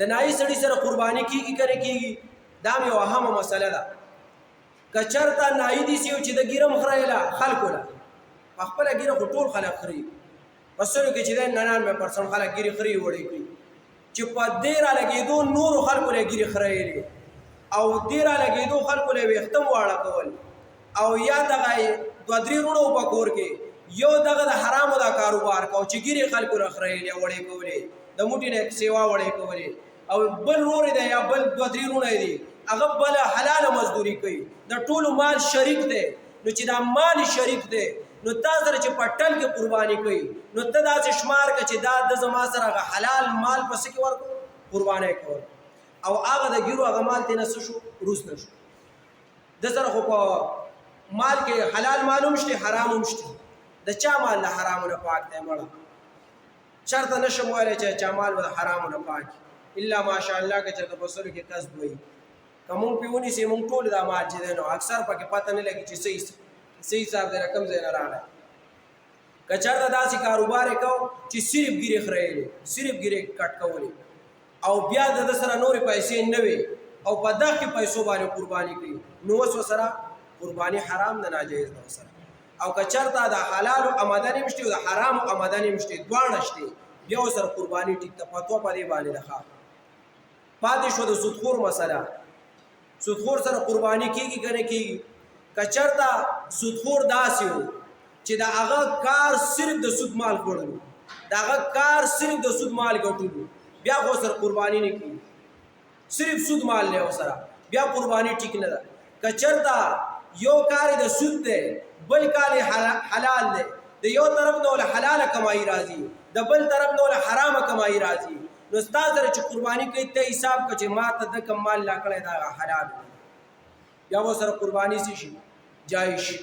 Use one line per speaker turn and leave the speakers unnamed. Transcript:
د نایي سړي سره قرباني کېږي که نه کېږي دا هم یو اهمه مسله ده. که چېرته نایي داسې یو چې د ګیره هم خریله خلکو له په خپله ګیره خو ټول خلک خري په سلو کې چې دی 99% خلک ګیرې خري وړې کړي چې په دې رالګېدو نورو خلکو له ګیرې خریلې او دې رالګېدو خلکو له ویښته هم واړه کول او یا دغه 2-3 وروڼه په کور کې یو دغه د حرامو دا کاروبار کو چې ګیرې خلکو له خریلې وړې کولې د موټي نه سیوا وړې کولې او بل ورور دی یا بل 2-3 وروڼه دي هغه بله حلاله مزدوري کوي د ټولو مال شریک دی نو چې دا مال شریک دی نو تا سره چې په ټل کې قرباني کوي نو ته داسې شمار که چې دا د زما سره هغه حلال مال پسې کې ورکړو قربانۍ کول او هغه د ګیرو هغه مال ترې نه څه شو روس نه شو د سره خو په مال کې حلال مال هم شته حرام هم شته د چا مال له حرامو نه پاک دی مړه چېرته نشم ویلی چې چا مال به د حرامو نه پاک الا ماشاءالله که چېرته په سلو کې کسب وي که مونږ پې ونیسئ مونږ ټول دا مال چې دی نو اکثر پکې پته نه لګي چې صحیح حساب دی رقم ځای نه راغی که چېرته داسې کاروبار یې کو چې صرف ګیرې خریلې صرف ګیرې کټ کولې او بیا د ده سره نورې پیسې نه وي او په دغې پیسو باندې قرباني کوي نو اوس ورسره قرباني حرام ده ناجایز ده ورسره او که چېرته د حلالو آمدنې هم شته او د حرامو آمدنې هم شته دواړه شته بیا ورسره قرباني ټیک ده فتوا په دې باندې ده ښه پاتې شو د سودخور مسله سودخور سره قرباني کېږي که نه کېږي که چېرته سودخور داسې و چې د هغه کار صرف د سود مال خوړلو د هغه کار صرف د سود مال ګټلو بیا خو سره قرباني نه کېږي صرف سود مال دی ورسره بیا قرباني ټیک نه ده که چېرته یو کار د سود دی بل کار حلال دی د یو طرف نه له حلاله کمایي راځي د بل طرف نه له حرامه کمایي راځي نو ستا سره چې قرباني کوي ته حساب کړه چې ما ته د کم مال لا کړی دا حلال بیا ورسره قرباني شي جایز شي